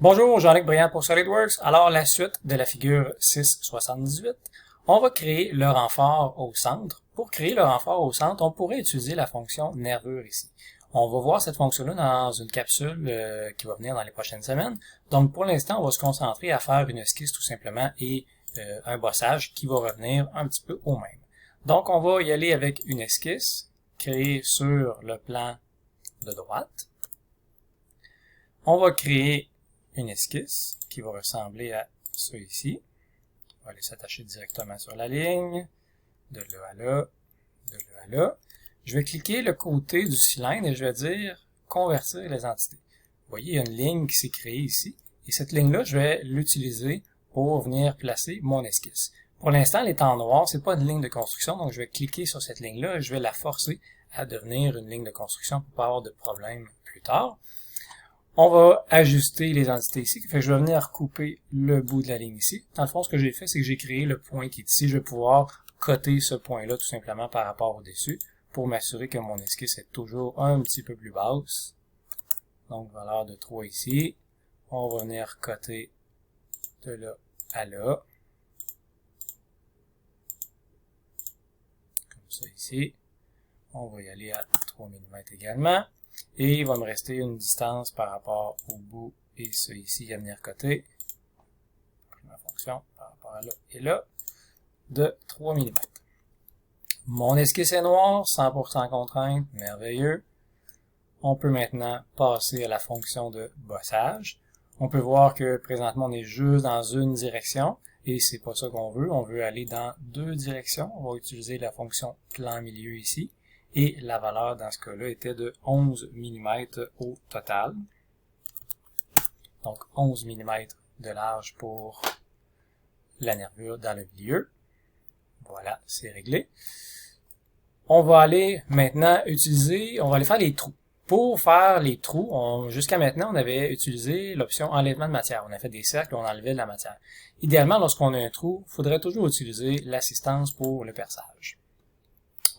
Bonjour, Jean-Luc Briand pour SolidWorks. Alors, la suite de la figure 678, on va créer le renfort au centre. Pour créer le renfort au centre, on pourrait utiliser la fonction nervure ici. On va voir cette fonction-là dans une capsule qui va venir dans les prochaines semaines. Donc, pour l'instant, on va se concentrer à faire une esquisse tout simplement et un bossage qui va revenir un petit peu au même. Donc, on va y aller avec une esquisse créée sur le plan de droite. On va créer une esquisse qui va ressembler à ça ici. On va aller s'attacher directement sur la ligne, de là à là, de là à là. Je vais cliquer le côté du cylindre et je vais dire convertir les entités. Vous voyez, il y a une ligne qui s'est créée ici. Et cette ligne-là, je vais l'utiliser pour venir placer mon esquisse. Pour l'instant, elle est en noir, c'est pas une ligne de construction, donc je vais cliquer sur cette ligne-là et je vais la forcer à devenir une ligne de construction pour pas avoir de problème plus tard. On va ajuster les entités ici. Fait que je vais venir couper le bout de la ligne ici. Dans le fond, ce que j'ai fait, c'est que j'ai créé le point qui est ici. Je vais pouvoir coter ce point-là tout simplement par rapport au dessus pour m'assurer que mon esquisse est toujours un petit peu plus basse. Donc, valeur de 3 ici. On va venir coter de là à là. Comme ça ici. On va y aller à 3 mm également. Et il va me rester une distance par rapport au bout et ça ici à venir coter. Ma fonction par rapport à là et là de 3 mm. Mon esquisse est noire, 100% contrainte, merveilleux. On peut maintenant passer à la fonction de bossage. On peut voir que présentement on est juste dans une direction et c'est pas ça qu'on veut. On veut aller dans deux directions. On va utiliser la fonction plan milieu ici. Et la valeur dans ce cas-là était de 11 mm au total. Donc 11 mm de large pour la nervure dans le milieu. Voilà, c'est réglé. On va aller maintenant on va aller faire les trous. Pour faire les trous, jusqu'à maintenant, on avait utilisé l'option enlèvement de matière. On a fait des cercles, on enlevait de la matière. Idéalement, lorsqu'on a un trou, il faudrait toujours utiliser l'assistance pour le perçage.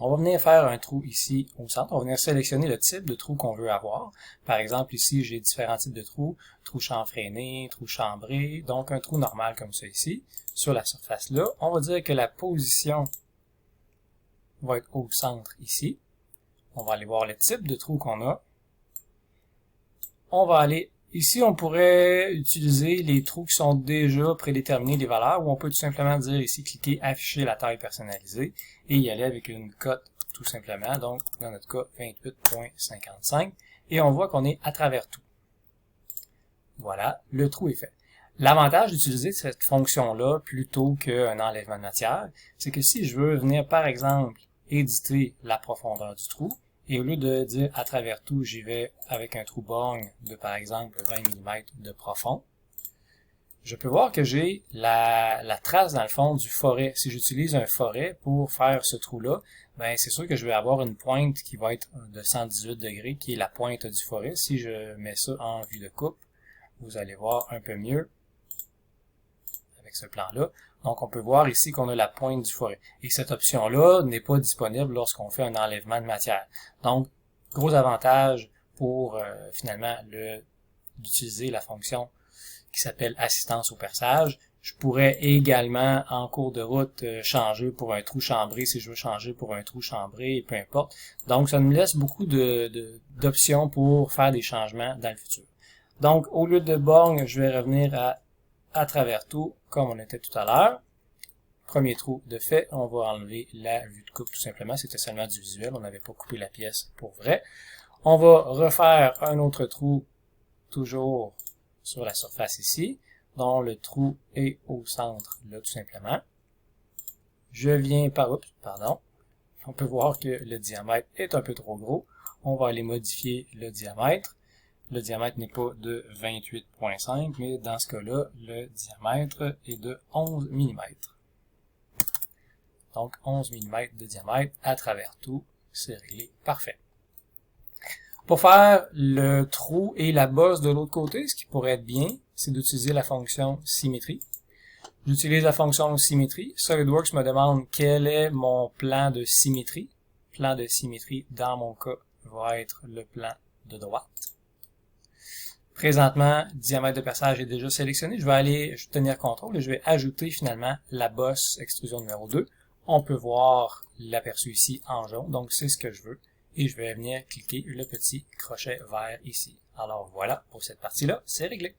On va venir faire un trou ici au centre. On va venir sélectionner le type de trou qu'on veut avoir. Par exemple, ici, j'ai différents types de trous. Trou chanfreiné, trou chambré. Donc, un trou normal comme ça ici. Sur la surface là, on va dire que la position va être au centre ici. On va aller voir le type de trou qu'on a. On va aller ici, on pourrait utiliser les trous qui sont déjà prédéterminés des valeurs, ou on peut tout simplement dire ici, cliquer afficher la taille personnalisée, et y aller avec une cote tout simplement, donc dans notre cas 28.55, et on voit qu'on est à travers tout. Voilà, le trou est fait. L'avantage d'utiliser cette fonction-là plutôt qu'un enlèvement de matière, c'est que si je veux venir par exemple éditer la profondeur du trou, et au lieu de dire à travers tout, j'y vais avec un trou borgne de par exemple 20 mm de profond, je peux voir que j'ai la trace dans le fond du forêt. Si j'utilise un forêt pour faire ce trou-là, ben c'est sûr que je vais avoir une pointe qui va être de 118 degrés, qui est la pointe du forêt. Si je mets ça en vue de coupe, vous allez voir un peu mieux avec ce plan-là. Donc, on peut voir ici qu'on a la pointe du forêt. Et cette option-là n'est pas disponible lorsqu'on fait un enlèvement de matière. Donc, gros avantage pour finalement d'utiliser la fonction qui s'appelle assistance au perçage. Je pourrais également, en cours de route, changer pour un trou chambré si je veux changer pour un trou chambré, peu importe. Donc, ça me laisse beaucoup d'options pour faire des changements dans le futur. Donc, au lieu de borgne, je vais revenir à travers tout, comme on était tout à l'heure. Premier trou de fait, on va enlever la vue de coupe tout simplement, c'était seulement du visuel, on n'avait pas coupé la pièce pour vrai. On va refaire un autre trou, toujours sur la surface ici, dont le trou est au centre, là tout simplement. Je viens on peut voir que le diamètre est un peu trop gros. On va aller modifier le diamètre. Le diamètre n'est pas de 28.5, mais dans ce cas-là, le diamètre est de 11 mm. Donc 11 mm de diamètre à travers tout, c'est réglé, parfait. Pour faire le trou et la bosse de l'autre côté, ce qui pourrait être bien, c'est d'utiliser la fonction symétrie. J'utilise la fonction symétrie. SolidWorks me demande quel est mon plan de symétrie. Plan de symétrie, dans mon cas, va être le plan de droite. Présentement, diamètre de perçage est déjà sélectionné. Je vais aller tenir contrôle et je vais ajouter finalement la bosse extrusion numéro 2. On peut voir l'aperçu ici en jaune, donc c'est ce que je veux. Et je vais venir cliquer le petit crochet vert ici. Alors voilà, pour cette partie-là, c'est réglé.